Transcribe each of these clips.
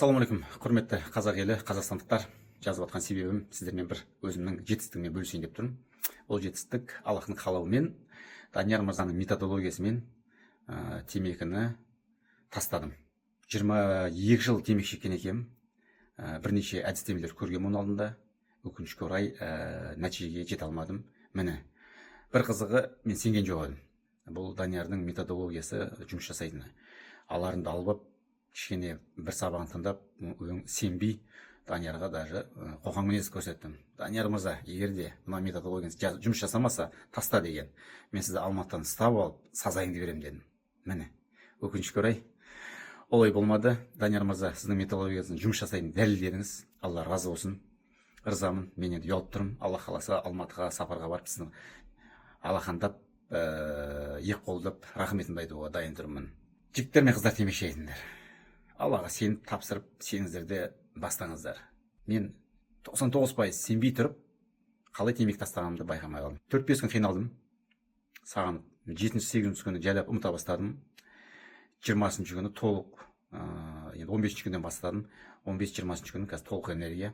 Ассалаумағалейкум, құрметті қазақ елі, қазақстандықтар. Жазып жатқан себебім сіздермен бір өзімнің жетістігіммен бөлісейін деп тұрмын. Ол жетістік Аллахтың қалауымен, Данияр мырзаның методологиясымен темекіні тастадым. 22 жыл темекі шеккен екенмін. Бірнеше әдістемелер көргенмін оның алдында. Өкінішке орай нәтижеге жете алмадым. Міне, бір қызығы, мен сенген жоқ едім. Бұл Даниярдың методологиясы жұмыс жасайтыны. Аларында алып, кішкене бір сабағын тыңдап, сенбей, Даниярға даже қоқан мінез көрсеттім. Данияр мырза, егер де мына методологияңыз жұмыс жасамаса, таста деген. Мен сізді Алматыдан ұстап алып, сазайыңды беремін дедім. Міне, өкінішке орай олай болмады. Данияр мырза, сіздің методологияңыздың жұмыс жасайтынын дәлелдедіңіз. Алла разы болсын. Ырзамын. Мен енді ұялып тұрмын. Алла қаласа Алматыға сапарға барып, сіздің алақандап, ек қолдап, рахметімді айтуға дайын тұрмын. Жігіттер мен қыздар, темекі шегіңдер. Аллаға сеніп тапсырып, сеніңіздерді бастаңыздар. Мен 99% сенбей тұрып, қалай темекі тастағанымды байқамай қалдым. 4-5 күн қиналдым. Сағынып, 7-8 күні жайлап ұмыта бастадым. 20 күні толық, 15 күннен бастадым. 15-20 күні қазір толық энергия.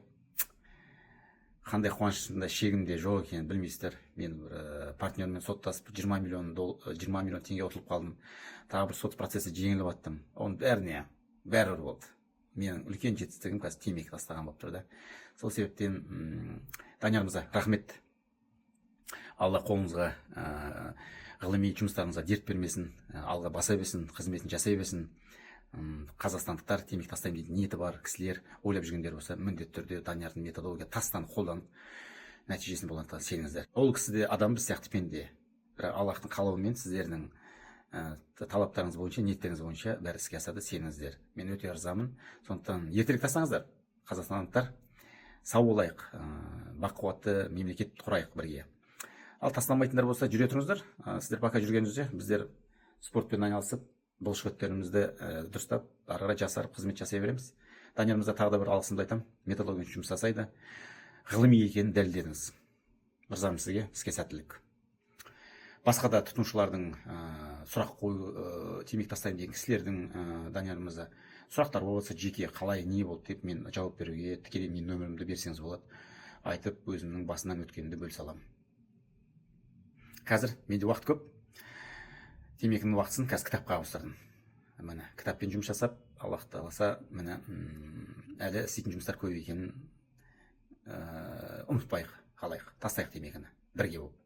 Қандай қуанышымда шегімде жоқ екенін білмейсіздер. Мен партнермен соттасып 20 миллион теңге ұтылып қалдым. Тағы бір сот процесі жеңіліп аттым. Оның бәрі болды. Менің үлкен жетістігім қазір темекі тастаған болып тұрды. Сол себептен Данияр мырза, рахмет. Алла қолыңызға, ғылыми жұмыстарыңызға дерт бермесін, алға баса берсін, қызметін жасай берсін. Қазақстандықтар темекі тастаймын дейтін ниеті бар кісілер, ойлап жүргендер болса, міндетті түрде Даниярдың методология тастан қолданып, нәтижесін болғандықтан сеніңіздер. Ол кісі де адам, біз сияқты пенде. Бірақ Аллахтың қалауымен сіздердің талаптарыңыз бойынша, ниеттеріңіз бойынша бәрі іске асады, сеніңіздер. Мен өте ырзамын. Сондықтан ертерек тастаңыздар. Қазақстандықтар сау болайық, бақуатты мемлекет құрайық бірге. Ал тастамайтындар болса, жүре тұрыңыздар. Сіздер пока жүргеніңізде біздер спортпен айналысып, бұлшықеттерімізді дұрыстап, ары қарай жасарып, қызмет жасай береміз. Даниярымызда тағы да бір алғысымды айтамын. Методология жұмыс жасайды. Ғылыми екенін дәлелдедіңіз. Ырзамын сізге, іске сәттілік. Басқа да тұтынушылардың сұрақ қою, темекі тастаймын деген кісілердің Даниярымызда сұрақтар болса, жеке қалай, не болды деп мен жауап беруге, тікелей мен нөмірімді берсеңіз болады. Айтып, өзімнің басынан өткенімді бөлісе аламын. Қазір менде уақыт көп. Темекінің уақытысын қазір кітапқа ауыстырдым. Міне, кітаппен жұмыс жасап, Аллах қаласа, міне, әлі істейтін жұмыстар көп екенін ұмытпайық, қалайық, тастайық темекіні бірге болып.